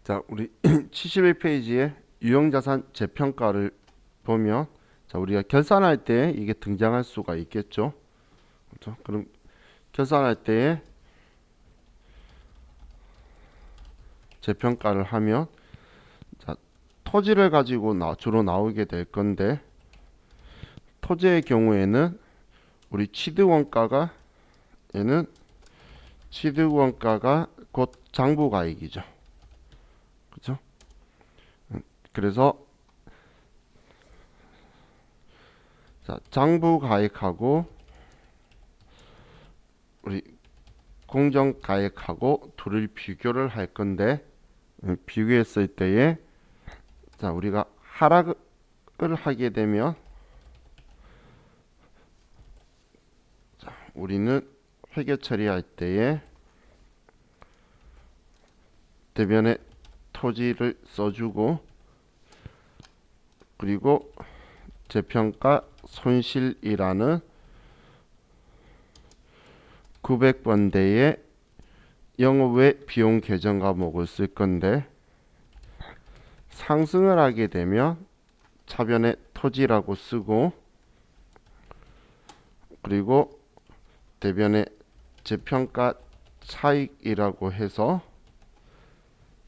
자, 우리 71페이지에 유형자산 재평가를 보면, 자, 우리가 결산할 때 이게 등장할 수가 있겠죠. 그렇죠? 그럼 결산할 때에 재평가를 하면, 자, 토지를 가지고 주로 나오게 될 건데, 토지의 경우에는 우리 취득원가가, 얘는 취득원가가 곧 장부가액이죠. 그렇죠? 그래서 자, 장부가액하고 우리 공정가액하고 둘을 비교를 할 건데, 비교했을 때에 자, 우리가 하락을 하게 되면, 자, 우리는 회계 처리할 때에 대변에 토지를 써주고, 그리고 재평가 손실이라는 900번대의 영업외 비용 계정 과목을 쓸 건데, 상승을 하게 되면 차변에 토지라고 쓰고, 그리고 대변에 재평가 차익이라고 해서,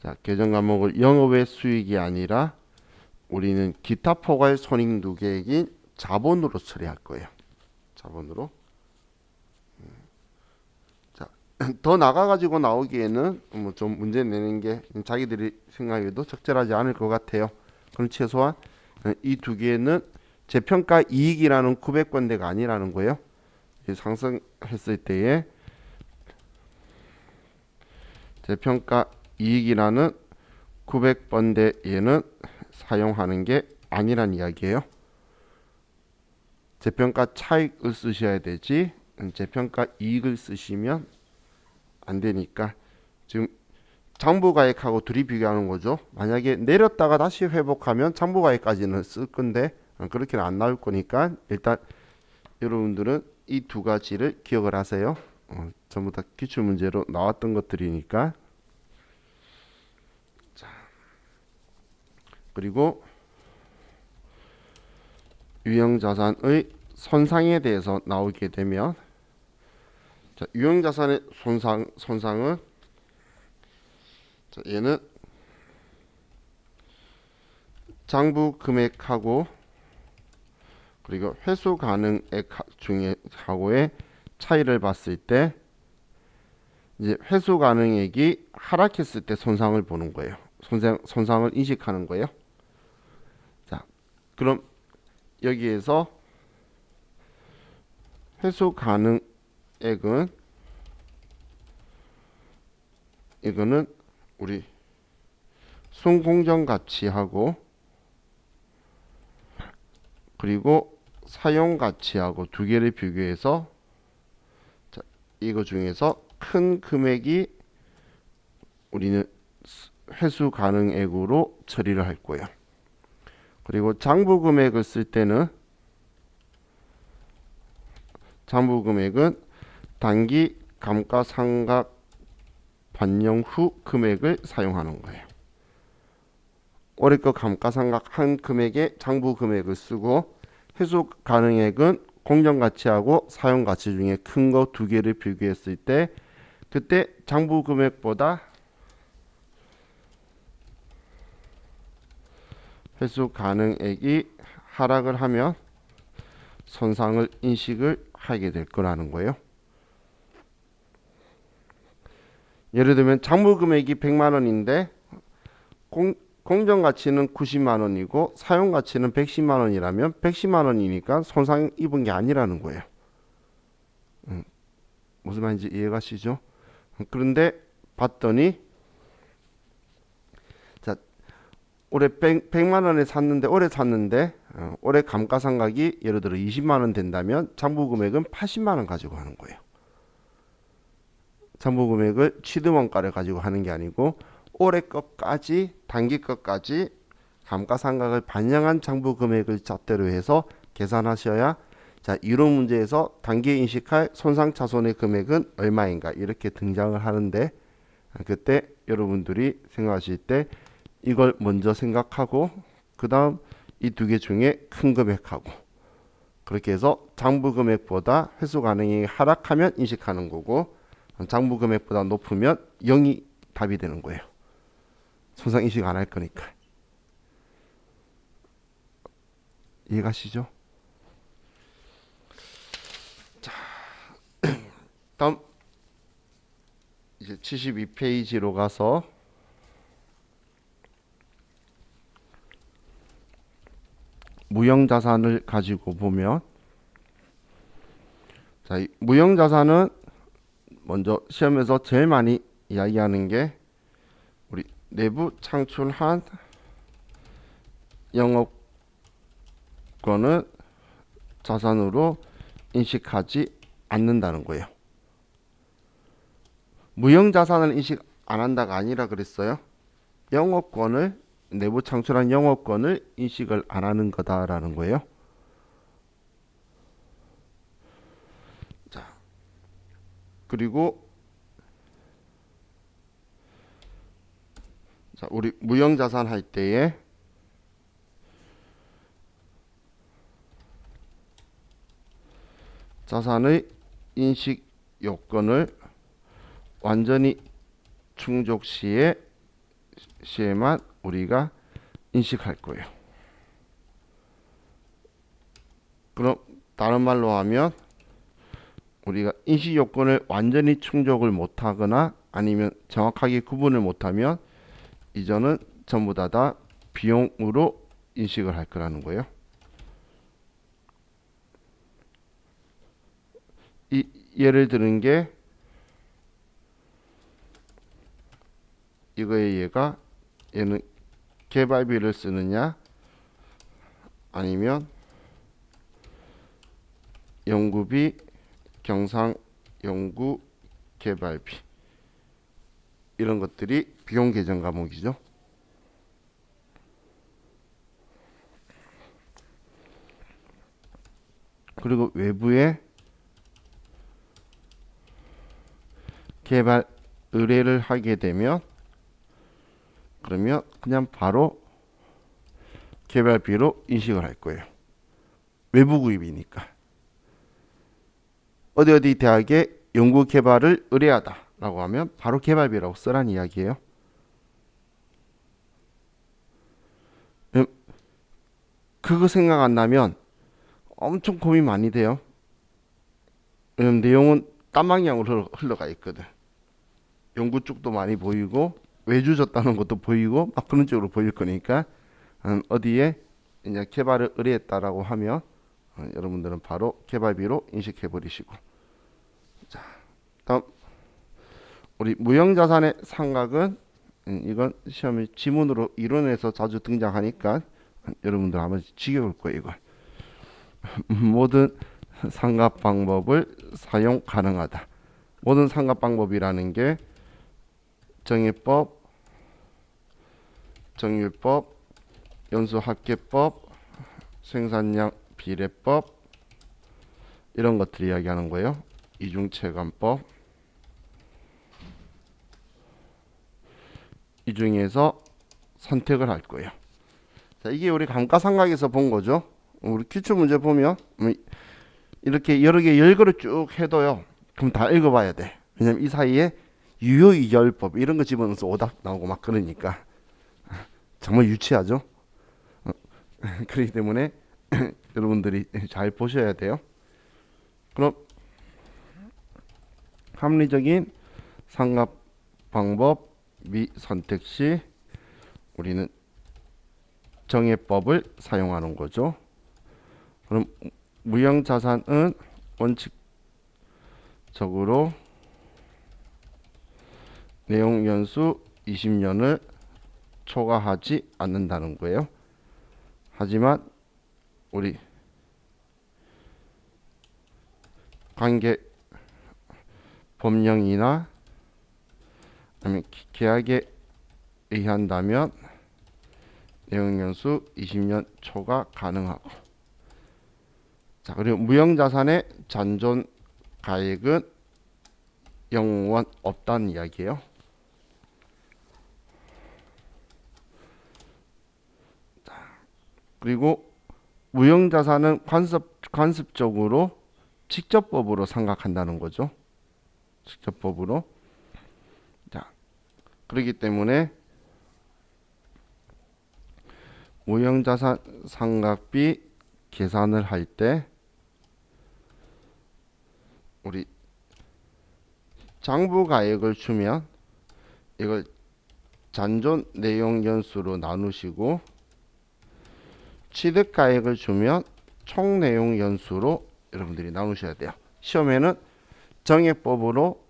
자, 계정 과목을 영업외 수익이 아니라 우리는 기타 포괄 손익누계액인 자본으로 처리할 거예요. 자본으로. 자, 더 나가가지고 나오기에는 뭐 좀 문제 내는 게 자기들이 생각해도 적절하지 않을 것 같아요. 그럼 최소한 이 두 개는 재평가 이익이라는 900번대가 아니라는 거예요. 상승했을 때에 재평가 이익이라는 900번대에는 사용하는 게 아니란 이야기예요. 재평가 차익을 쓰셔야 되지, 재평가 이익을 쓰시면 안 되니까 지금 장부가액하고 둘이 비교하는 거죠. 만약에 내렸다가 다시 회복하면 장부가액까지는 쓸 건데 그렇게는 안 나올 거니까 일단 여러분들은 이 두 가지를 기억을 하세요. 전부 다 기출문제로 나왔던 것들이니까. 자, 그리고 유형자산의 손상에 대해서 나오게 되면, 자, 유형자산의 손상은, 자, 얘는 장부 금액하고 그리고 회수 가능액 중에 하고의 차이를 봤을 때, 이제 회수 가능액이 하락했을 때 손상을 보는 거예요. 손상을 인식하는 거예요. 자, 그럼 여기에서 회수 가능액은, 이거는 우리 순공정 가치하고 그리고 사용 가치하고 두 개를 비교해서, 자, 이거 중에서 큰 금액이 우리는 회수 가능액으로 처리를 할 거예요. 그리고 장부 금액을 쓸 때는, 장부 금액은 단기 감가상각 반영 후 금액을 사용하는 거예요. 올해 거 감가상각 한 금액에 장부 금액을 쓰고, 회수 가능액은 공정가치하고 사용가치 중에 큰 거 두 개를 비교했을 때, 그때 장부 금액보다 회수 가능액이 하락을 하면 손상을 인식을 하게 될 거라는 거예요. 예를 들면 장부 금액이 100만 원인데 공정가치는 90만 원이고 사용가치는 110만 원이라면 110만 원이니까 손상 입은 게 아니라는 거예요. 무슨 말인지 이해가시죠? 그런데 봤더니, 자, 올해 100만 원에 샀는데, 올해 감가상각이 예를 들어 20만 원 된다면 장부 금액은 80만 원 가지고 하는 거예요. 장부 금액을 취득원가를 가지고 하는 게 아니고 올해 것까지, 단기 것까지 감가상각을 반영한 장부 금액을 잣대로 해서 계산하셔야, 자, 이론 문제에서 단기에 인식할 손상차손의 금액은 얼마인가 이렇게 등장을 하는데, 그때 여러분들이 생각하실 때 이걸 먼저 생각하고 그 다음 이 두 개 중에 큰 금액하고 그렇게 해서 장부 금액보다 회수 가능이 하락하면 인식하는 거고 장부 금액보다 높으면 0이 답이 되는 거예요. 손상 인식 안 할 거니까. 이해가시죠? 자, 다음 이제 72페이지로 가서 무형자산을 가지고 보면 자, 이 무형자산은 먼저 시험에서 제일 많이 이야기하는 게 우리 내부 창출한 영업권은 자산으로 인식하지 않는다는 거예요. 무형자산을 인식 안 한다가 아니라 그랬어요. 영업권을 내부 창출한 영업권을 인식을 안 하는 거다라는 거예요. 자, 그리고 자, 우리 무형자산 할 때에 자산의 인식 요건을 완전히 충족 시에만 우리가 인식할 거예요. 그럼 다른 말로 하면 우리가 인식 요건을 완전히 충족을 못하거나 아니면 정확하게 구분을 못하면 이전은 전부 다 비용으로 인식을 할 거라는 거예요. 이 예를 드는 게 이거의 얘가 얘는 개발비를 쓰느냐 아니면 연구비 경상 연구 개발비 이런 것들이 비용 계정 과목이죠. 그리고 외부에 개발 의뢰를 하게 되면 그러면 그냥 바로 개발비로 인식을 할 거예요. 외부 구입이니까. 어디 대학에 연구 개발을 의뢰하다 라고 하면 바로 개발비라고 쓰라는 이야기예요. 그거 생각 안 나면 엄청 고민 많이 돼요. 왜냐면 내용은 딴 방향으로 흘러가 있거든. 연구 쪽도 많이 보이고 외주 줬다는 것도 보이고 막 그런 쪽으로 보일 거니까 어디에 이제 개발을 의뢰했다라고 하면 여러분들은 바로 개발비로 인식해 버리시고. 자, 다음 우리 무형자산의 상각은 이건 시험에 지문으로 이론에서 자주 등장하니까 여러분들 한번 지겨울 거예요. 이거 모든 상각 방법을 사용 가능하다. 모든 상각 방법이라는 게 정의법, 정률법, 연수합계법, 생산량 비례법 이런 것들 이야기하는 거예요. 이중체감법 이 중에서 선택을 할 거예요. 자, 이게 우리 감가상각에서 본 거죠. 우리 기출 문제 보면 이렇게 여러 개 열거를 쭉 해도요. 그럼 다 읽어봐야 돼. 왜냐면 이 사이에 유효이결법 이런 거 집어넣어서 오답 나오고 막 그러니까 정말 유치하죠. 그렇기 때문에 여러분들이 잘 보셔야 돼요. 그럼 합리적인 상각 방법 미 선택 시 우리는 정해법을 사용하는 거죠. 그럼 무형자산은 원칙적으로 내용연수 20년을 초과하지 않는다는 거예요. 하지만 우리 관계 법령이나 아니면 계약에 의한다면 내용연수 20년 초과 가능하고. 자, 그리고 무형자산의 잔존 가액은 0원 없다는 이야기예요. 그리고 무형자산은 관습적으로 직접법으로 생각한다는 거죠. 직접법으로. 자, 그렇기 때문에 무형자산 상각비 계산을 할 때 우리 장부가액을 주면 이걸 잔존 내용 연수로 나누시고 취득가액을 주면 총 내용 연수로 여러분들이 나누셔야 돼요. 시험에는 정액법으로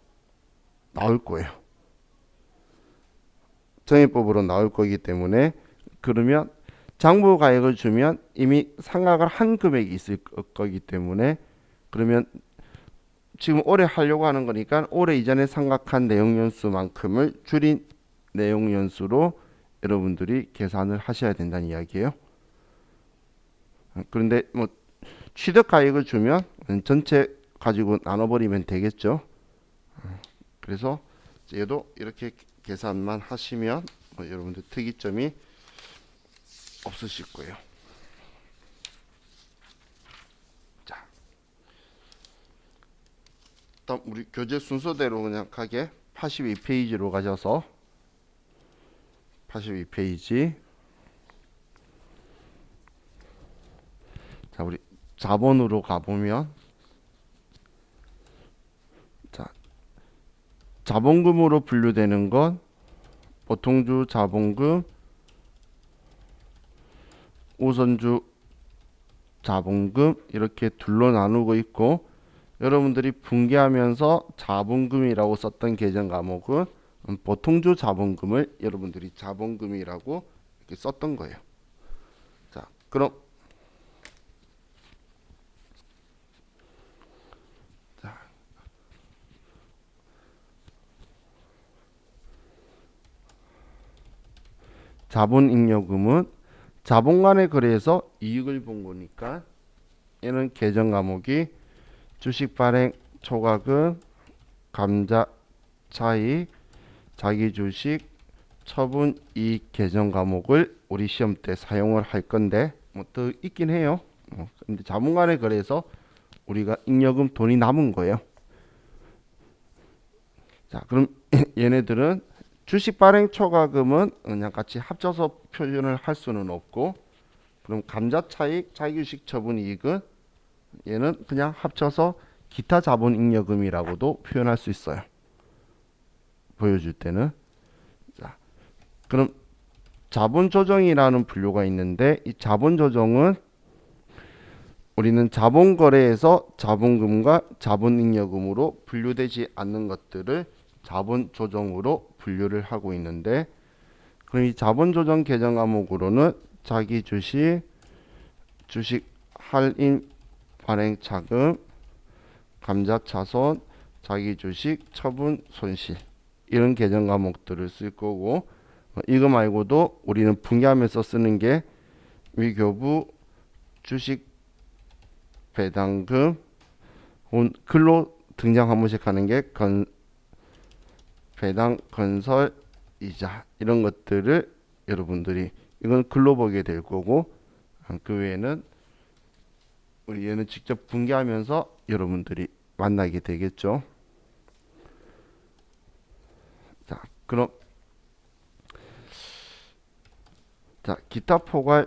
나올 거예요. 정액법으로 나올 거기 때문에 그러면 장부가액을 주면 이미 상각을 한 금액이 있을 거기 때문에 그러면 지금 올해 하려고 하는 거니까 올해 이전에 상각한 내용 연수만큼을 줄인 내용 연수로 여러분들이 계산을 하셔야 된다는 이야기예요. 그런데 뭐 취득가액을 주면 전체 가지고 나눠버리면 되겠죠. 그래서 얘도 이렇게 계산만 하시면 여러분들 특이점이 없으실 거예요. 자, 다음 우리 교재 순서대로 그냥 가게 82페이지로 가셔서 82페이지. 자, 우리 자본으로 가보면 자, 자본금으로 분류되는 건 보통주 자본금, 우선주 자본금 이렇게 둘로 나누고 있고 여러분들이 분개하면서 자본금이라고 썼던 계정 과목은 보통주 자본금을 여러분들이 자본금이라고 이렇게 썼던 거예요. 자, 그럼 자본잉여금은 자본 간의 거래에서 이익을 본 거니까 얘는 계정 과목이 주식 발행 초과금, 감자 차익, 자기 주식, 처분 이익 계정 과목을 우리 시험 때 사용을 할 건데 뭐 또 있긴 해요. 근데 자본 간의 거래에서 우리가 잉여금 돈이 남은 거예요. 자, 그럼 얘네들은 주식 발행 초과금은 그냥 같이 합쳐서 표현을 할 수는 없고 그럼 감자 차익, 자기주식 처분 이익은 얘는 그냥 합쳐서 기타 자본 잉여금이라고도 표현할 수 있어요. 보여줄 때는. 자, 그럼 자본 조정이라는 분류가 있는데 이 자본 조정은 우리는 자본 거래에서 자본금과 자본 잉여금으로 분류되지 않는 것들을 자본 조정으로 분류를 하고 있는데 그럼 이 자본 조정 계정 과목으로는 자기 주식, 주식 할인 발행 차금, 감자 차손, 자기 주식 처분 손실 이런 계정 과목들을 쓸 거고 이거 말고도 우리는 분개하면서 쓰는 게 위교부 주식 배당금 글로 등장 한 번씩 하는 게 배당 건설 이자 이런 것들을 여러분들이 이건 글로 보게 될 거고 그 외에는 우리 얘는 직접 분개하면서 여러분들이 만나게 되겠죠. 자, 그럼 자, 기타 포괄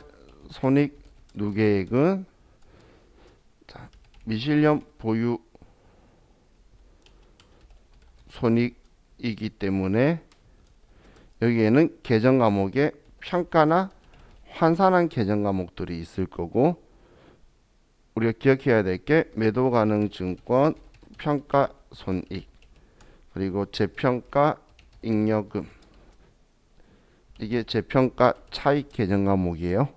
손익 누계액은 자, 미실현 보유 손익이기 때문에 여기에는 계정 과목에 평가나 환산한 계정 과목들이 있을 거고 우리가 기억해야 될 게 매도 가능 증권 평가 손익 그리고 재평가 잉여금 이게 재평가 차익 계정 과목이에요.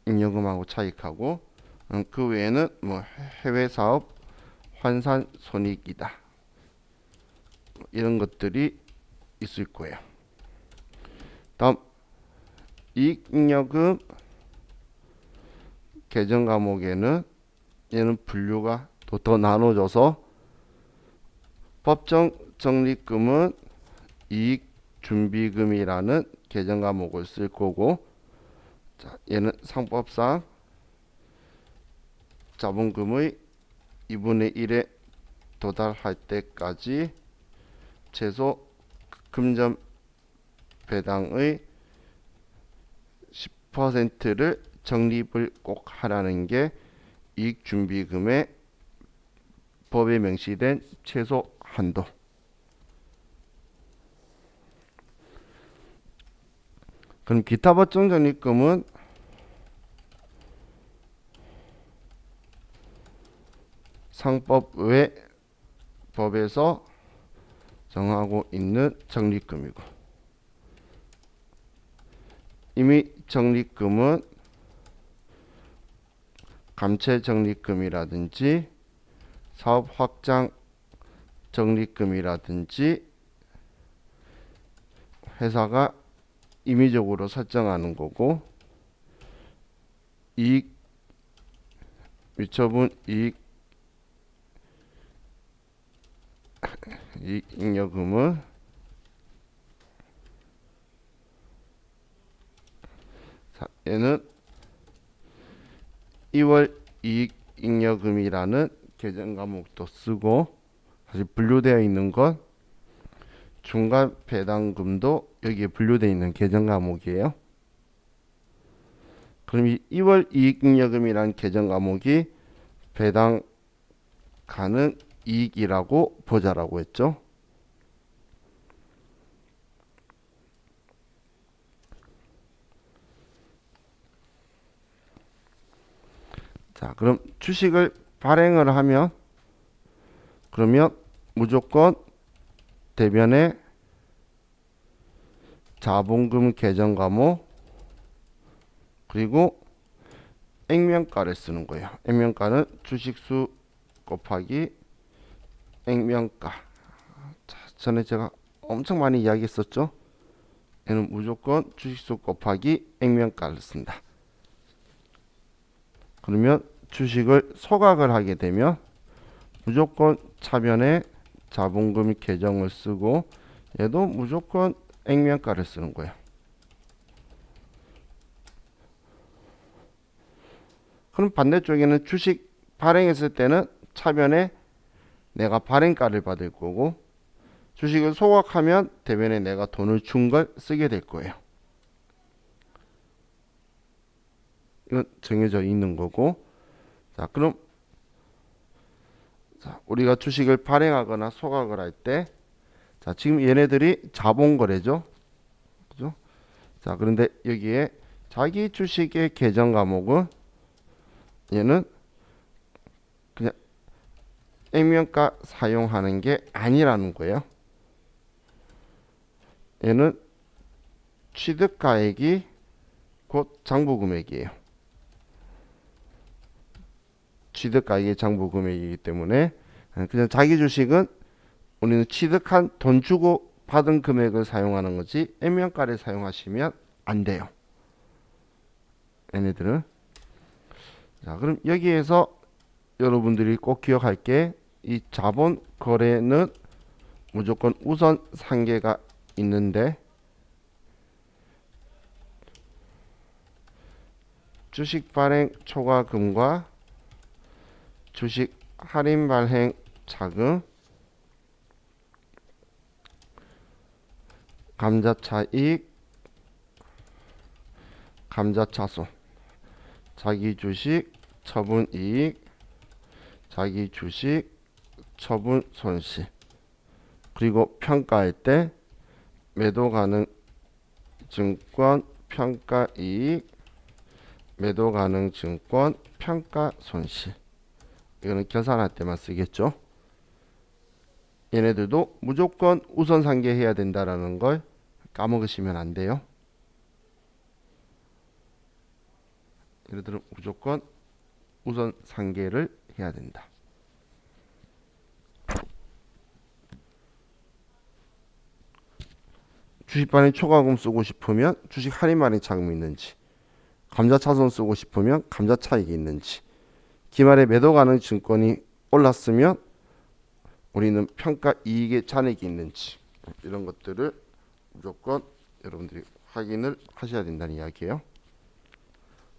잉여금하고 차익하고 그 외에는 뭐 해외 사업 환산 손익이다 이런 것들이 있을 거예요. 다음 이익잉여금 계정 과목에는 얘는 분류가 더 나눠져서 법정 적립금은 이익 준비금이라는 계정 과목을 쓸 거고 자, 얘는 상법상 자본금의 2분의 1에 도달할 때까지 최소 금전 배당의 10%를 적립을 꼭 하라는 게 이익준비금의 법에 명시된 최소 한도. 그럼 기타 법정 적립금은 상법 외 법에서 정하고 있는 적립금이고, 이미 적립금은 감채 적립금이라든지 사업 확장 적립금이라든지 회사가 임의적으로 설정하는 거고, 이익 미처분 잉여금은 얘는 2월 이익잉여금이라는 계정 과목도 쓰고, 사실 분류되어 있는 건 중간 배당금도 여기에 분류되어 있는 계정 과목이에요. 그럼 이 2월 이익잉여금이라는 계정 과목이 배당 가능 이익이라고 보자라고 했죠. 자, 그럼 주식을 발행을 하면, 그러면 무조건 대변에 자본금 계정 과목 그리고 액면가를 쓰는 거예요. 액면가는 주식수 곱하기 액면가. 자, 전에 제가 엄청 많이 이야기했었죠. 얘는 무조건 주식수 곱하기 액면가를 쓴다. 그러면 주식을 소각을 하게 되면 무조건 차변에 자본금 계정을 쓰고, 얘도 무조건 액면가를 쓰는 거예요. 그럼 반대쪽에는 주식 발행했을 때는 차변에 내가 발행가를 받을 거고, 주식을 소각하면 대변에 내가 돈을 준 걸 쓰게 될 거예요. 이건 정해져 있는 거고. 자, 그럼 우리가 주식을 발행하거나 소각을 할 때, 자, 지금 얘네들이 자본거래죠. 그죠? 자, 그런데 여기에 자기 주식의 계정 과목은 얘는 그냥 액면가 사용하는 게 아니라는 거예요. 얘는 취득가액이 곧 장부금액이에요. 취득가액이 장부금액이기 때문에 그냥 자기 주식은 우리는 취득한 돈 주고 받은 금액을 사용하는 거지 액면가를 사용하시면 안 돼요. 얘네들은. 자, 그럼 여기에서 여러분들이 꼭 기억할 게, 이 자본 거래는 무조건 우선 상계가 있는데, 주식 발행 초과금과 주식 할인 발행 자금, 감자차익, 감자차손, 자기 주식 처분 이익, 자기 주식 처분 손실, 그리고 평가할 때 매도 가능 증권 평가 이익, 매도 가능 증권 평가 손실. 이거는 계산할 때만 쓰겠죠. 얘네들도 무조건 우선 상계해야 된다라는 걸 까먹으시면 안 돼요. 얘네들은 무조건 우선 상계를 해야 된다. 주식 발행 초과금 쓰고 싶으면 주식 할인 발행 자금이 있는지, 감자차손 쓰고 싶으면 감자차익이 있는지, 기말에 매도 가능 증권이 올랐으면 우리는 평가 이익의 잔액이 있는지, 이런 것들을 무조건 여러분들이 확인을 하셔야 된다는 이야기예요.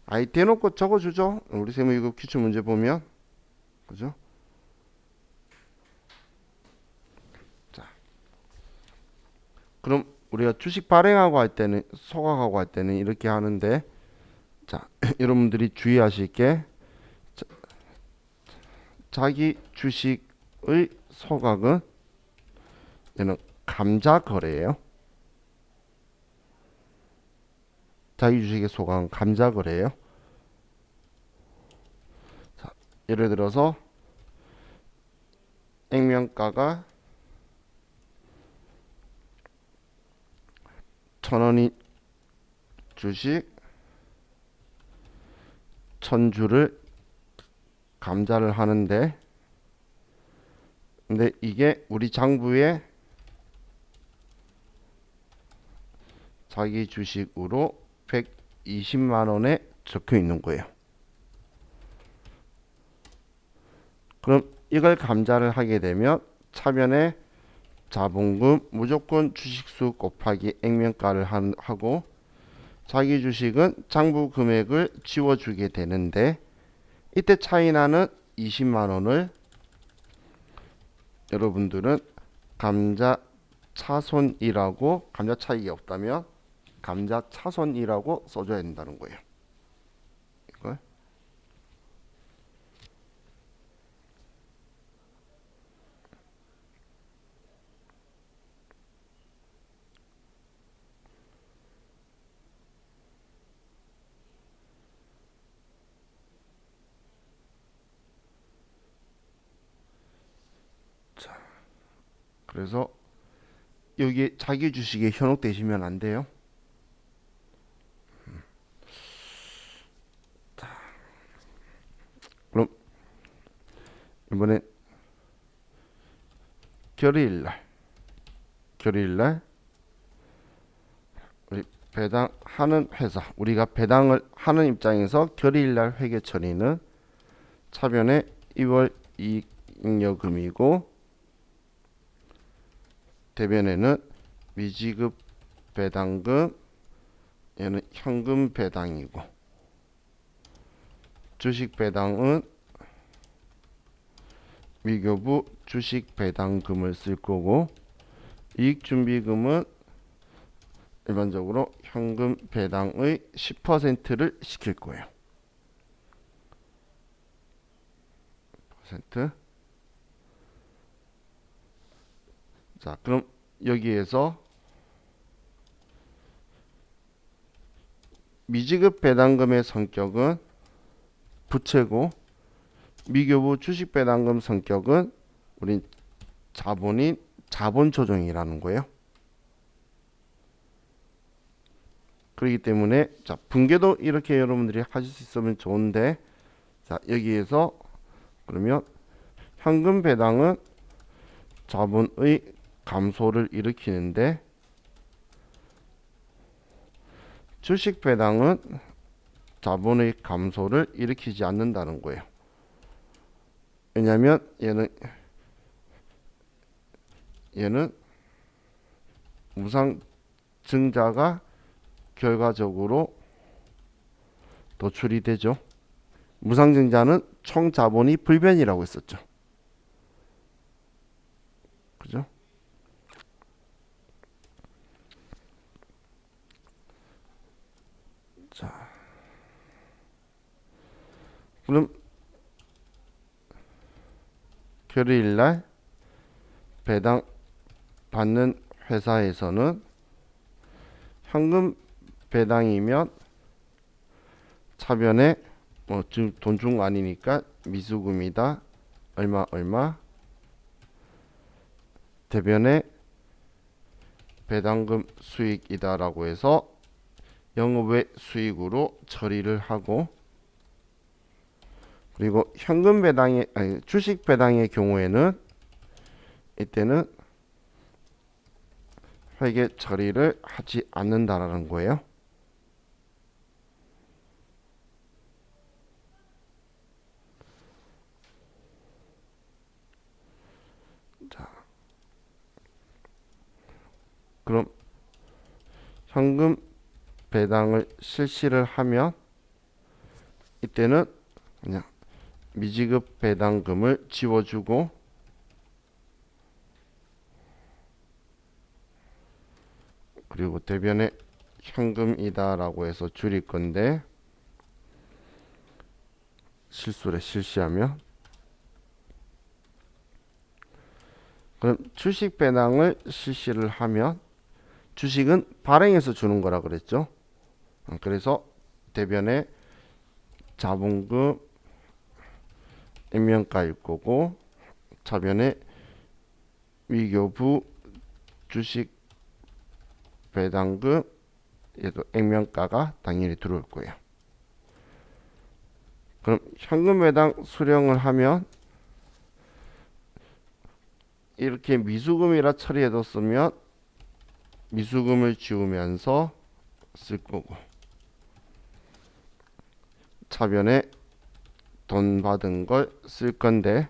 아이 대놓고 적어주죠. 우리 세무이급 기출 문제 보면 그죠? 자, 그럼 우리가 주식 발행하고 할 때는 소각하고 할 때는 이렇게 하는데 자 여러분들이 주의하실 게 자기 주식의 소각은 얘는 감자 거래예요. 자기 주식의 소각은 감자 거래예요. 자, 예를 들어서 액면가가 1,000원인 주식 1,000주를 감자를 하는데 근데 이게 우리 장부에 자기 주식으로 120만 원에 적혀 있는 거예요. 그럼 이걸 감자를 하게 되면 차변에 자본금 무조건 주식수 곱하기 액면가를 하고 자기 주식은 장부 금액을 지워주게 되는데 이때 차이나는 20만 원을 여러분들은 감자 차손이라고 감자 차익이 없다면 감자 차손이라고 써줘야 된다는 거예요. 이걸 그래서 여기 자기 주식에 현혹되시면 안 돼요. 그럼 이번엔 결의일날 우리 배당하는 회사 우리가 배당을 하는 입장에서 결의일날 회계 처리는 차변에 2월 이익잉여금이고 대변에는 미지급 배당금 얘는 현금 배당이고 주식 배당은 미교부 주식 배당금을 쓸 거고 이익준비금은 일반적으로 현금 배당의 10%를 시킬 거예요. %. 자, 그럼 여기에서 미지급 배당금의 성격은 부채고 미교부 주식 배당금 성격은 우린 자본인 자본 조정이라는 거예요. 그렇기 때문에 자 분계도 이렇게 여러분들이 하실 수 있으면 좋은데 자 여기에서 그러면 현금 배당은 자본의 감소를 일으키는데 주식 배당은 자본의 감소를 일으키지 않는다는 거예요. 왜냐하면 얘는 무상 증자가 결과적으로 도출이 되죠. 무상 증자는 총 자본이 불변이라고 했었죠. 그죠? 자, 그럼 결의일날 배당 받는 회사에서는 현금 배당이면 차변에 뭐 지금 돈 준 거 아니니까 미수금이다 얼마 대변에 배당금 수익이다라고 해서 영업외 수익으로 처리를 하고 그리고 현금 배당의 아니 주식 배당의 경우에는 이때는 회계 처리를 하지 않는다라는 거예요. 자, 그럼 현금 배당을 실시를 하면 이때는 그냥 미지급 배당금을 지워주고 그리고 대변에 현금이다라고 해서 줄일 건데 실수를 실시하면 그럼 주식 배당을 실시를 하면 주식은 발행해서 주는 거라 그랬죠. 그래서 대변에 자본금 액면가일 거고 차변에 위교부 주식 배당금 얘도 액면가가 당연히 들어올 거예요. 그럼 현금 배당 수령을 하면 이렇게 미수금이라 처리해뒀으면 미수금을 지우면서 쓸 거고 차변에 돈 받은 걸 쓸 건데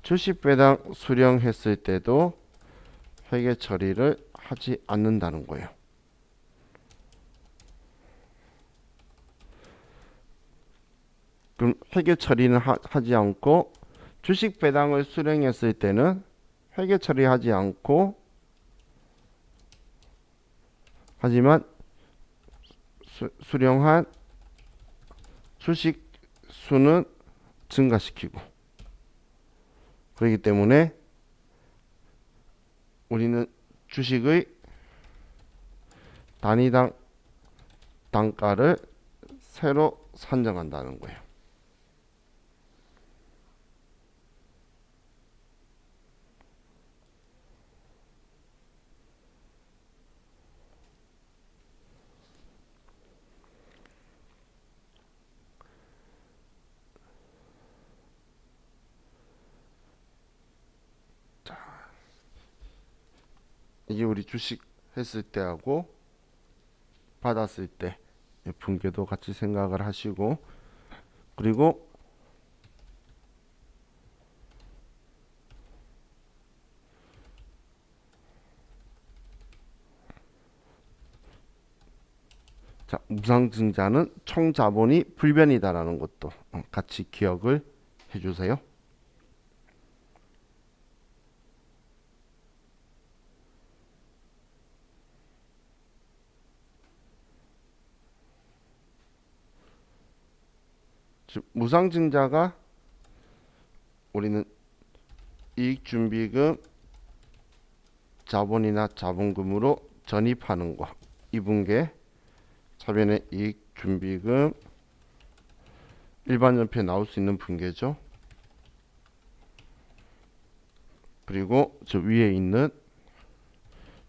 주식 배당 수령했을 때도 회계 처리를 하지 않는다는 거예요. 그럼 회계 처리는 하지 않고 주식 배당을 수령했을 때는 회계 처리하지 않고 하지만 수령한 주식 수는 증가시키고 그렇기 때문에 우리는 주식의 단위당 단가를 새로 산정한다는 거예요. 이게 우리 주식 했을 때하고 받았을 때 분계도 같이 생각을 하시고 그리고 자, 무상증자는 총 자본이 불변이다라는 것도 같이 기억을 해주세요. 즉 무상증자가 우리는 이익준비금 자본이나 자본금으로 전입하는 거 이분계 차변에 이익준비금 일반 연표에 나올 수 있는 분계죠. 그리고 저 위에 있는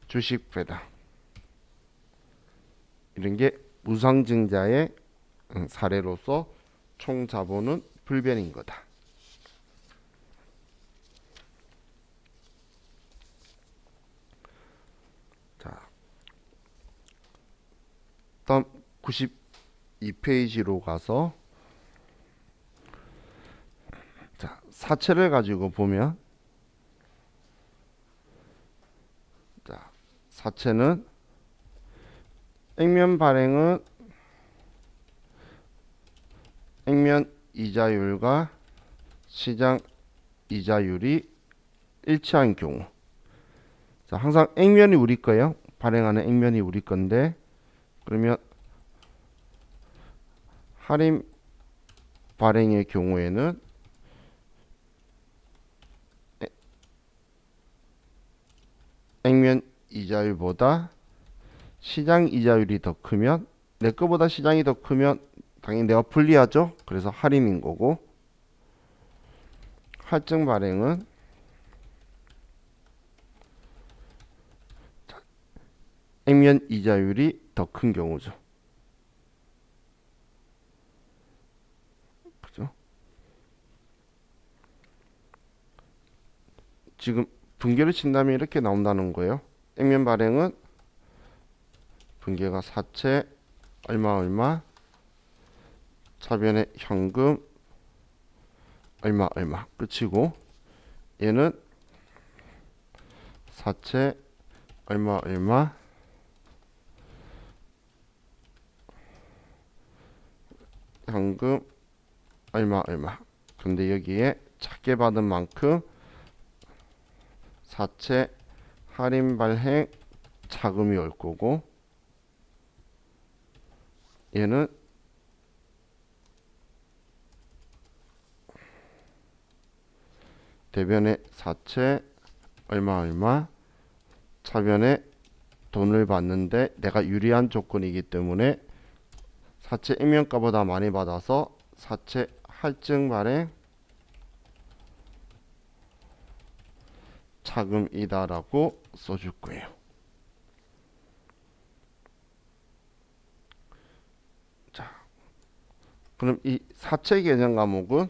주식 배당 이런 게 무상증자의 사례로서 총 자본은 불변인 거다. 자, 다음 92페이지로 가서 자, 사채를 가지고 보면 자, 사채는 액면 발행은 액면 이자율과 시장 이자율이 일치한 경우 자, 항상 액면이 우리 거예요. 발행하는 액면이 우리 건데 그러면 할인 발행의 경우에는 액면 이자율보다 시장 이자율이 더 크면 내 거보다 시장이 더 크면 당연히 내가 불리하죠. 그래서 할인인 거고 할증 발행은 액면 이자율이 더 큰 경우죠. 그죠? 지금 분계를 친다면 이렇게 나온다는 거예요. 액면 발행은 분계가 사채 얼마 차변에 현금 얼마 끝이고 얘는 사채 얼마 현금 얼마 얼마. 근데 여기에 작게 받은 만큼 사채 할인 발행 자금이 올 거고, 얘는 대변에 사채 얼마 얼마, 차변에 돈을 받는데 내가 유리한 조건이기 때문에 사채 액면가보다 많이 받아서 사채 할증 발행 자금이다라고 써줄 거예요. 자, 그럼 이 사채 계정 과목은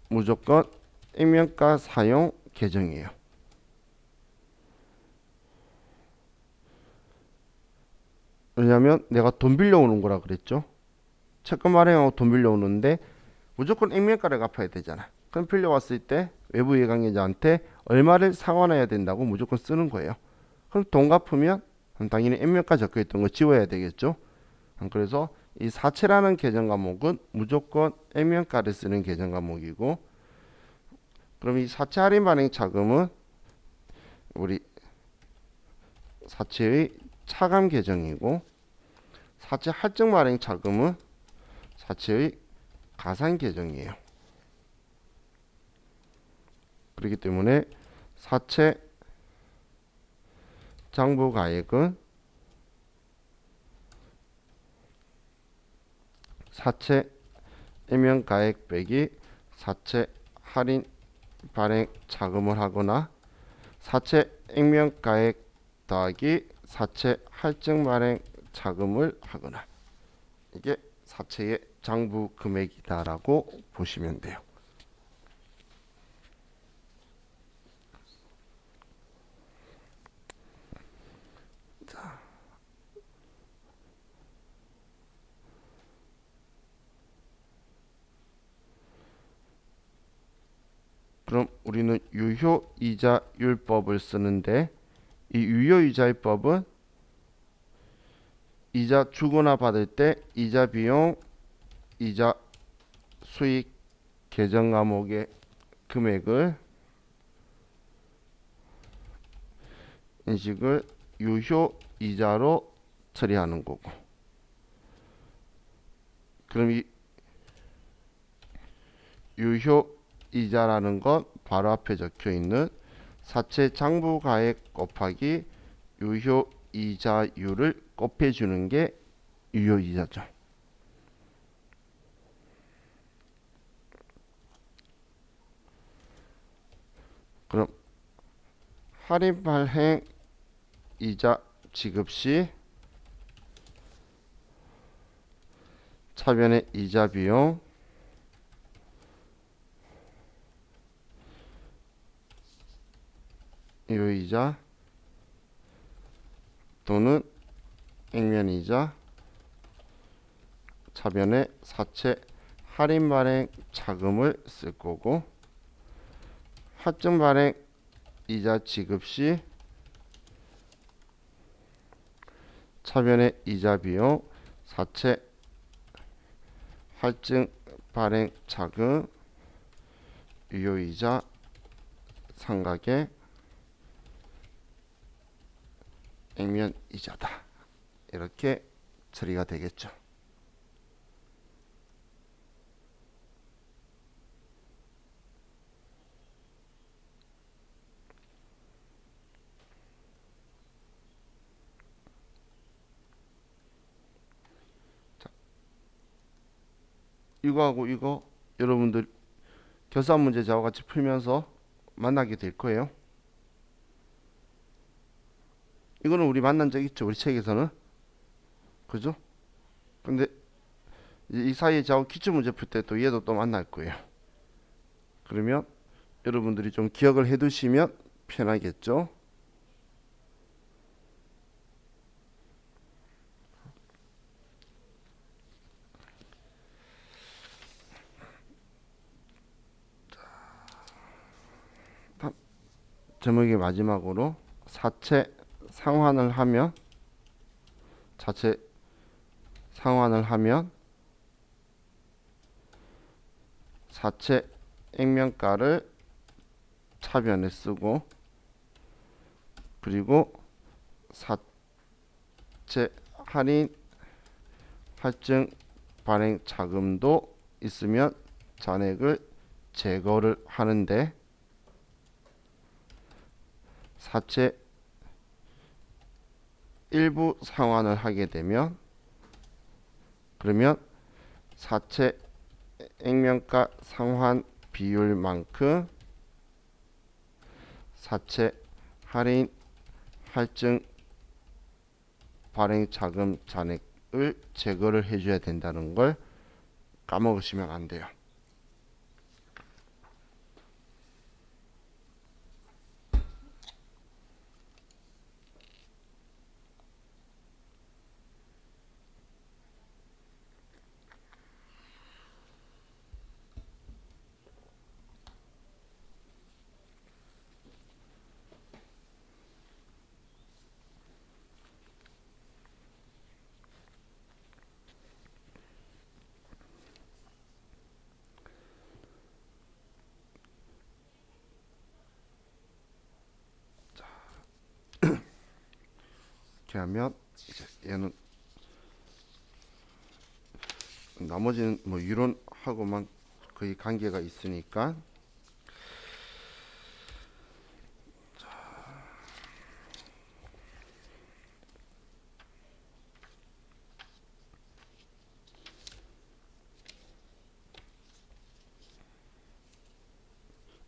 무조건 액면가 사용 계정이에요. 왜냐면 내가 돈 빌려오는 거라 그랬죠. 채권 발행하고 돈 빌려오는데 무조건 액면가를 갚아야 되잖아. 그럼 빌려왔을 때 외부 예강계자한테 얼마를 상환해야 된다고 무조건 쓰는 거예요. 그럼 돈 갚으면 당연히 액면가 적혀있던 거 지워야 되겠죠. 그래서 이 사채라는 계정 과목은 무조건 액면가를 쓰는 계정 과목이고, 그럼 이 사채 할인 발행 자금은 우리 사채의 차감 계정이고, 사채 할증 발행 자금은 사채의 가산 계정이에요. 그렇기 때문에 사채 장부 가액은 사채 액면 가액 빼기 사채 할인 발행 자금을 하거나 사채 액면 가액 더하기 사채 할증 발행 자금을 하거나, 이게 사채의 장부 금액이다라고 보시면 돼요. 그럼 우리는 유효이자율법을 쓰는데, 이 유효이자율법은 이자 주거나 받을 때 이자 비용, 이자 수익 계정 과목의 금액을 인식을 유효이자로 처리하는 거고, 그럼 이 유효이자라는 건 바로 앞에 적혀 있는 사채 장부 가액 곱하기 유효이자율을 곱해주는 게 유효이자죠. 그럼 할인 발행 이자 지급 시 차변의 이자 비용 유효이자 또는 액면이자 차변에 사채 할인 발행 자금을 쓸 거고, 할증 발행 이자 지급 시 차변의 이자 비용 사채 할증 발행 자금 유효이자 삼각의 액면 이자다, 이렇게 처리가 되겠죠. 자, 이거하고 이거 여러분들 결산 문제 저와 같이 풀면서 만나게 될 거예요. 이거는 우리 만난 적 있죠, 우리 책에서는. 그죠? 근데 이 사이에 저하고 기출 문제 풀 때 또 얘도 또 만날 거예요. 그러면 여러분들이 좀 기억을 해 두시면 편하겠죠. 제목의 마지막으로 사채 상환을 하면 사채 액면가를 차변에 쓰고, 그리고 사채 할인 할증 발행 자금도 있으면 잔액을 제거를 하는데, 사채 일부 상환을 하게 되면, 그러면 사채 액면가 상환 비율만큼 사채 할인 할증 발행 자금 잔액을 제거를 해줘야 된다는 걸 까먹으시면 안 돼요. 이렇게 하면 이제 얘는 나머지는 뭐 이론하고만 거의 관계가 있으니까,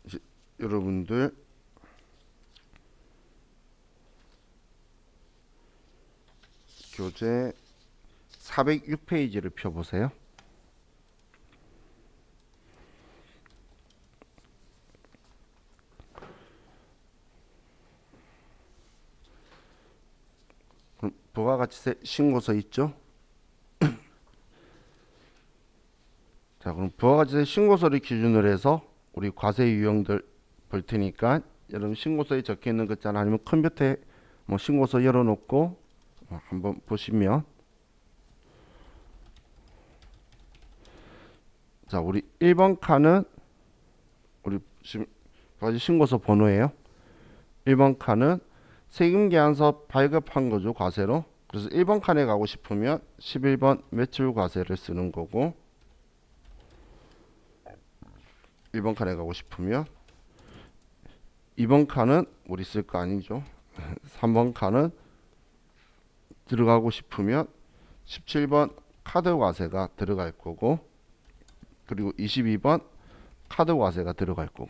이제 여러분들 교재 406페이지를 펴보세요. 그럼 부가가치세 신고서 있죠? 자, 그럼 부가가치세 신고서를 기준으로 해서 우리 과세 유형들 볼 테니까, 여러분 신고서에 적혀 있는 것 있잖아. 아니면 컴퓨터에 뭐 신고서 열어놓고 한번 보시면, 자, 우리 1번 칸은 우리 지금 부가가치 신고서 번호예요. 1번 칸은 세금계산서 발급한 거죠, 과세로. 그래서 1번 칸에 가고 싶으면 11번 매출 과세를 쓰는 거고, 1번 칸에 가고 싶으면 2번 칸은 우리 쓸 거 아니죠. 3번 칸은 들어가고 싶으면 17번 카드 과세가 들어갈 거고, 그리고 22번 카드 과세가 들어갈 거고,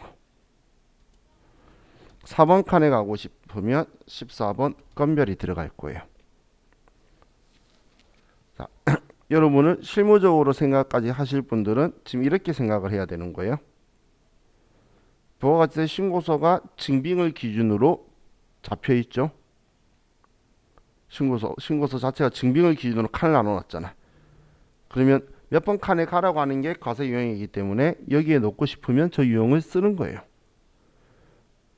4번 칸에 가고 싶으면 14번 건별이 들어갈 거예요. 자, 여러분은 실무적으로 생각까지 하실 분들은 지금 이렇게 생각을 해야 되는 거예요. 부가가치세 신고서가 증빙을 기준으로 잡혀 있죠. 신고서 자체가 증빙을 기준으로 칸을 나눠놨잖아. 그러면 몇 번 칸에 가라고 하는 게 과세 유형이기 때문에 여기에 넣고 싶으면 저 유형을 쓰는 거예요.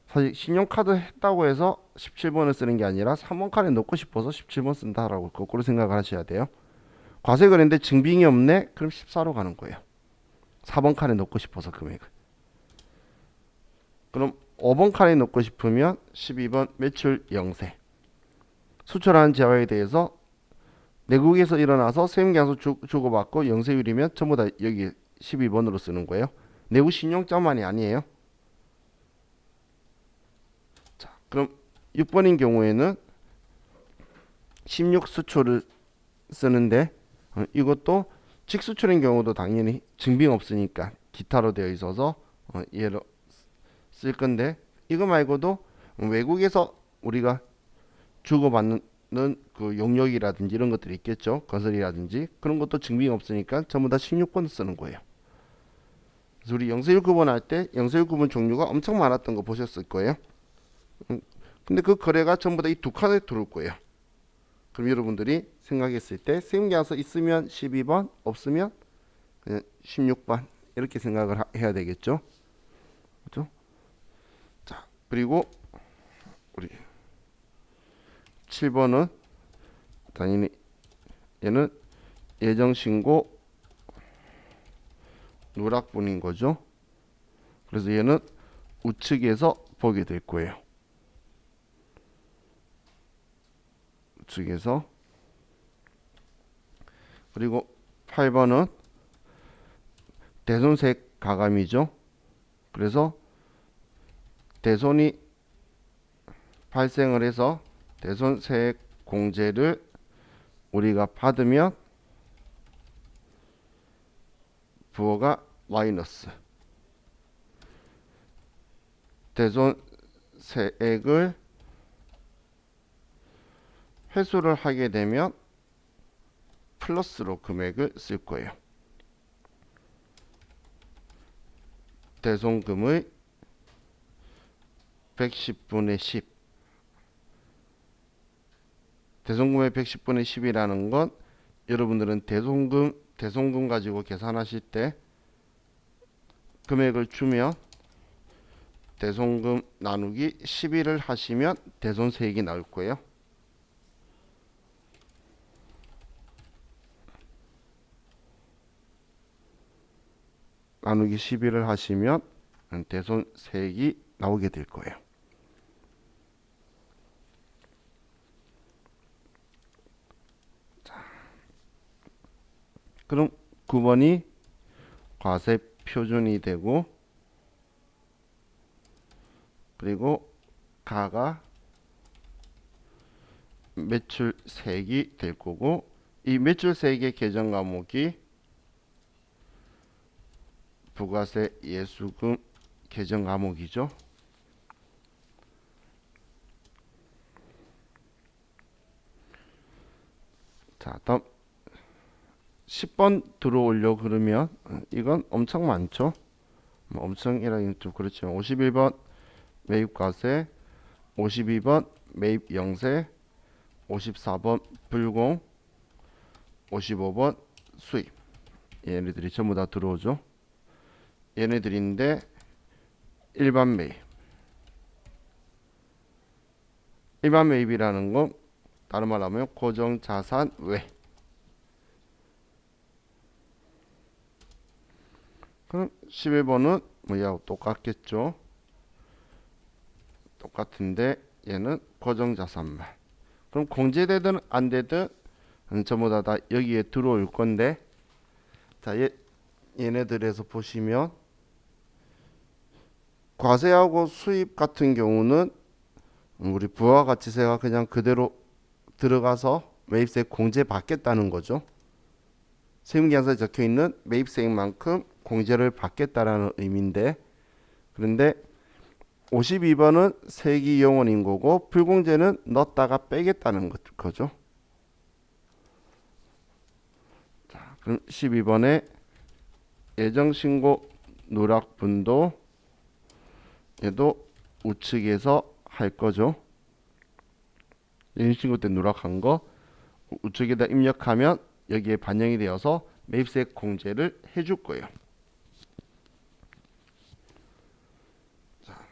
사실 신용카드 했다고 해서 17번을 쓰는 게 아니라 3번 칸에 넣고 싶어서 17번 쓴다라고 거꾸로 생각을 하셔야 돼요. 과세 거래인데 증빙이 없네? 그럼 14로 가는 거예요. 4번 칸에 넣고 싶어서 금액을. 그럼 5번 칸에 넣고 싶으면 12번 매출 영세. 수출하는 재화에 대해서 내국에서 일어나서 세금계산서 주고받고 영세율이면 전부 다 여기 12번으로 쓰는 거예요. 내국 신용자만이 아니에요. 자, 그럼 6번인 경우에는 16 수출을 쓰는데, 이것도 직수출인 경우도 당연히 증빙 없으니까 기타로 되어 있어서 얘로 쓸 건데, 이거 말고도 외국에서 우리가 주고받는 그 용역이라든지 이런 것들이 있겠죠. 건설이라든지 그런 것도 증빙이 없으니까 전부 다 16번 쓰는 거예요. 그래서 우리 영세율 구분할 때 영세율 구분 종류가 엄청 많았던 거 보셨을 거예요. 근데 그 거래가 전부 다 이 두 칸에 들어올 거예요. 그럼 여러분들이 생각했을 때 세금계산서 있으면 12번, 없으면 그냥 16번 이렇게 생각을 해야 되겠죠. 그렇죠? 자, 그리고 우리 7번은 당연히 얘는 예정신고 누락분인 거죠. 그래서 얘는 우측에서 보게 될 거예요. 우측에서. 그리고 8번은 대손색 가감이죠. 그래서 대손이 발생을 해서 대손색 공제를 우리가 받으면 부호가 마이너스. 대손세액을 회수를 하게 되면 플러스로 금액을 쓸 거예요. 대손금의 110분의 10. 대손금의 110분의 10이라는 건 여러분들은 대손금 가지고 계산하실 때 금액을 주면 대손금 나누기 12를 하시면 대손세액이 나올 거예요. 나누기 12를 하시면 대손세액이 나오게 될 거예요. 자, 그럼 9번이 과세 표준이 되고, 그리고 가가 매출세액이 될 거고, 이 매출세액의 계정 과목이 부가세 예수금 계정 과목이죠. 자, 다음 10번 들어오려 그러면 이건 엄청 많죠. 뭐 엄청이라기는 좀 그렇지만 51번 매입과세, 52번 매입영세, 54번 불공, 55번 수입. 얘네들이 전부 다 들어오죠. 얘네들인데 일반 매입. 일반 매입이라는 건 다른 말로 하면 고정자산 외. 그럼 11번은 뭐야 똑같겠죠. 똑같은데 얘는 고정자산만. 그럼 공제되든 안 되든 전부 다 여기에 들어올 건데, 자, 얘네들에서 보시면 과세하고 수입 같은 경우는 우리 부가가치세가 그냥 그대로 들어가서 매입세 공제 받겠다는 거죠. 세무계산서에 적혀 있는 매입세액만큼 공제를 받겠다라는 의미인데, 그런데 52번은 세기용원인 거고 불공제는 넣었다가 빼겠다는 거죠. 자, 그럼 12번에 예정신고 누락분도 얘도 우측에서 할 거죠. 예정신고 때 누락한 거 우측에다 입력하면 여기에 반영이 되어서 매입세액 공제를 해줄 거예요. 자,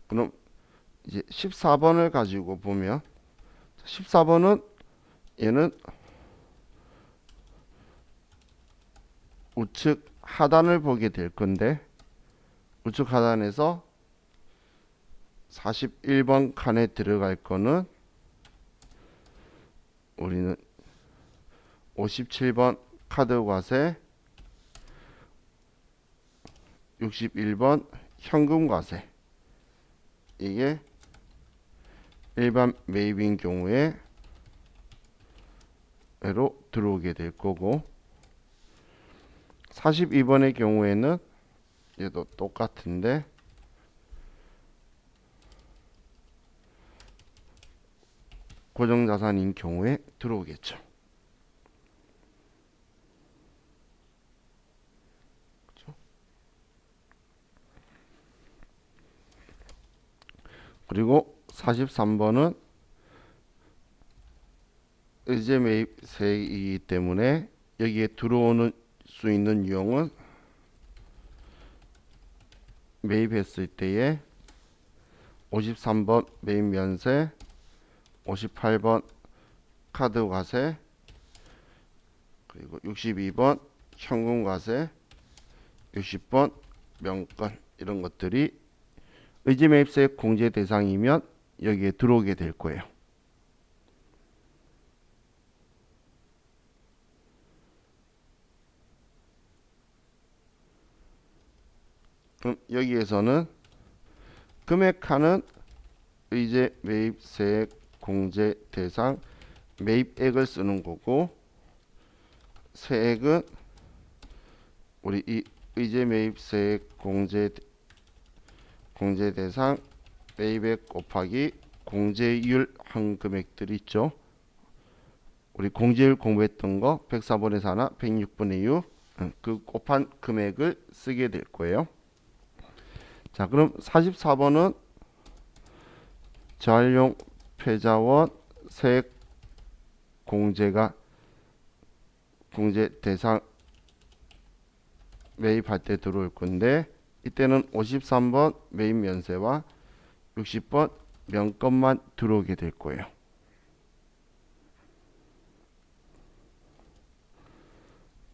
그럼 이제 14번을 가지고 보면 14번은 얘는 우측 하단을 보게 될 건데, 우측 하단에서 41번 칸에 들어갈 거는 우리는 57번 카드과세, 61번 현금과세. 이게 일반 매입인 경우에 로 들어오게 될 거고, 42번의 경우에는 얘도 똑같은데 고정자산인 경우에 들어오겠죠. 그렇죠? 그리고 43번은 의제 매입세이기 때문에 여기에 들어오는 수 있는 유형은 매입했을 때에 53번 매입 면세, 58번 카드 과세, 그리고 62번 현금과세 60번 명건 이런 것들이 의제매입세 공제 대상이면 여기에 들어오게 될 거예요. 그럼 여기에서는 금액하는 의제매입세 공제 대상 매입액을 쓰는 거고, 세액은 우리 이 의제매입세 공제 대상 매입액 곱하기 공제율 한 금액들 있죠. 우리 공제율 공부했던 거 104분의 4나 106분의 6, 그 곱한 금액을 쓰게 될 거예요. 자, 그럼 44번은 재활용 폐자원 세액 공제 대상 매입할 때 들어올 건데, 이때는 53번 매입 면세와 60번 명건만 들어오게 될 거예요.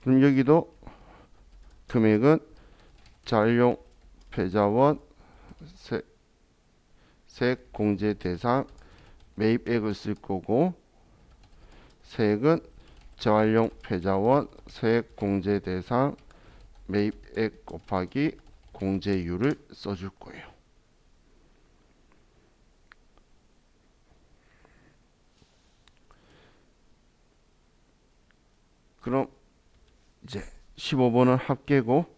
그럼 여기도 금액은 재활용 폐자원 세액 공제 대상 매입액을 쓸 거고, 세액은 재활용 폐자원 세액 공제 대상 매입액 곱하기 공제율을 써줄 거예요. 그럼 이제 15번은 합계고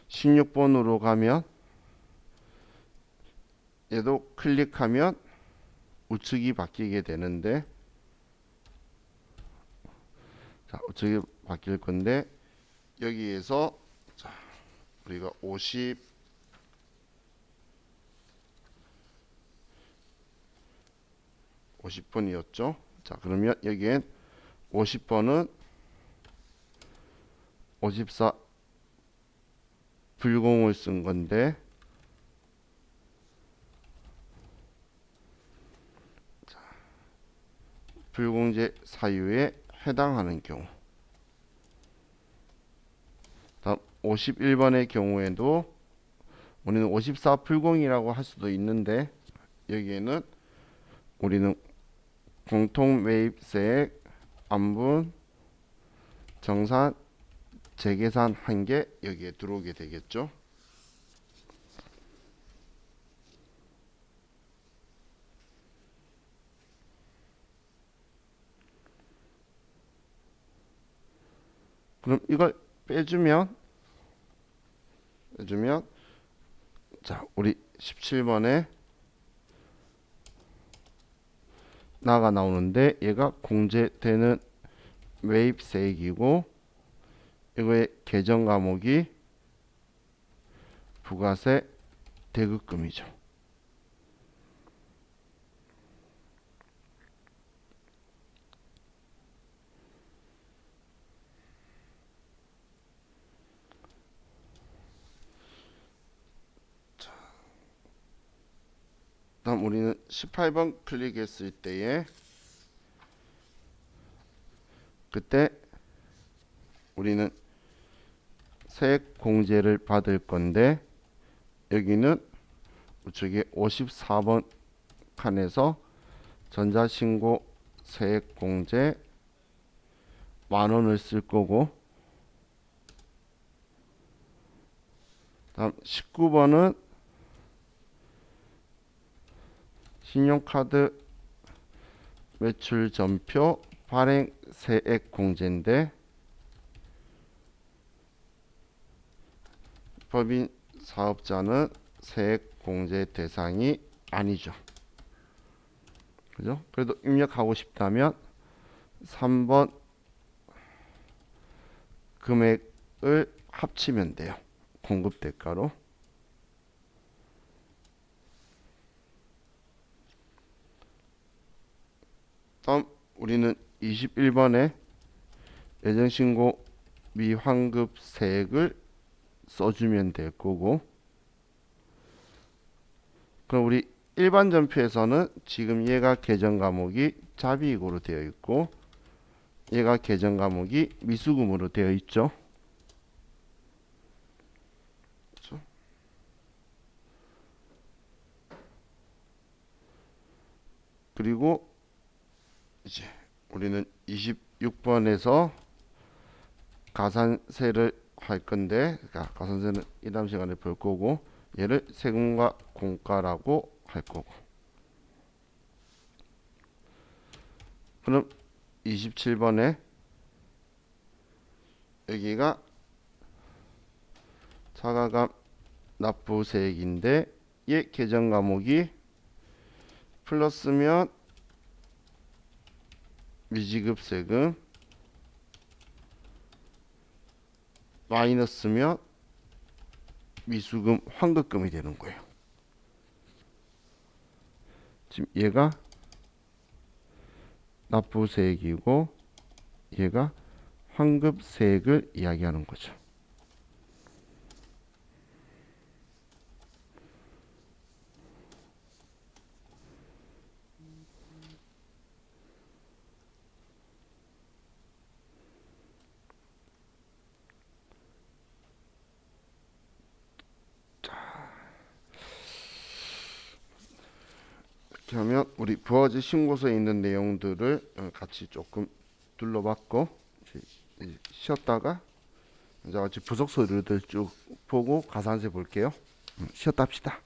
16번으로 가면 얘도 클릭하면 우측이 바뀌게 되는데, 자, 우측이 바뀔 건데, 여기에서 자, 우리가 50번이었죠. 자, 그러면 여기엔 50번은 54 불공을 쓴 건데, 자, 불공제 사유에 해당하는 경우. 다음 51번의 경우에도 우리는 54 불공이라고 할 수도 있는데, 여기에는 우리는 공통매입세액 안분 정산 재계산 한 개 여기에 들어오게 되겠죠. 그럼 이걸 빼주면 자, 우리 17번에 나가 나오는데, 얘가 공제되는 매입세액이고, 이거의 계정 과목이 부가세 대급금이죠. 다음 우리는 18번 클릭했을 때에 그때 우리는 세액 공제를 받을 건데, 여기는 우측에 54번 칸에서 전자신고 세액 공제 10,000원을 쓸 거고, 다음 19번은 신용카드 매출 전표 발행 세액 공제인데, 법인 사업자는 세액 공제 대상이 아니죠. 그죠? 그래도 입력하고 싶다면 3번 금액을 합치면 돼요. 공급 대가로. 다음 우리는 21번에 예정신고 미환급 세액을 써주면 될 거고, 그럼 우리 일반 전표에서는 지금 얘가 계정 과목이 자비익으로 되어 있고, 얘가 계정 과목이 미수금으로 되어 있죠. 그리고 이제 우리는 26번에서 가산세를 할 건데, 그러니까 가산세는 이 다음 시간에 볼 거고, 얘를 세금과 공과라고 할 거고. 그럼 27번에 여기가 차가감 납부세액인데, 얘 계정 과목이 플러스면 미지급세금, 마이너스면 미수금 환급금이 되는 거예요. 지금 얘가 납부세액이고 얘가 환급세액을 이야기하는 거죠. 이렇게 하면 우리 부어지 신고서에 있는 내용들을 같이 조금 둘러봤고, 이제 쉬었다가 이제 같이 부속 서류들 쭉 보고 가산세 볼게요. 쉬었다 합시다.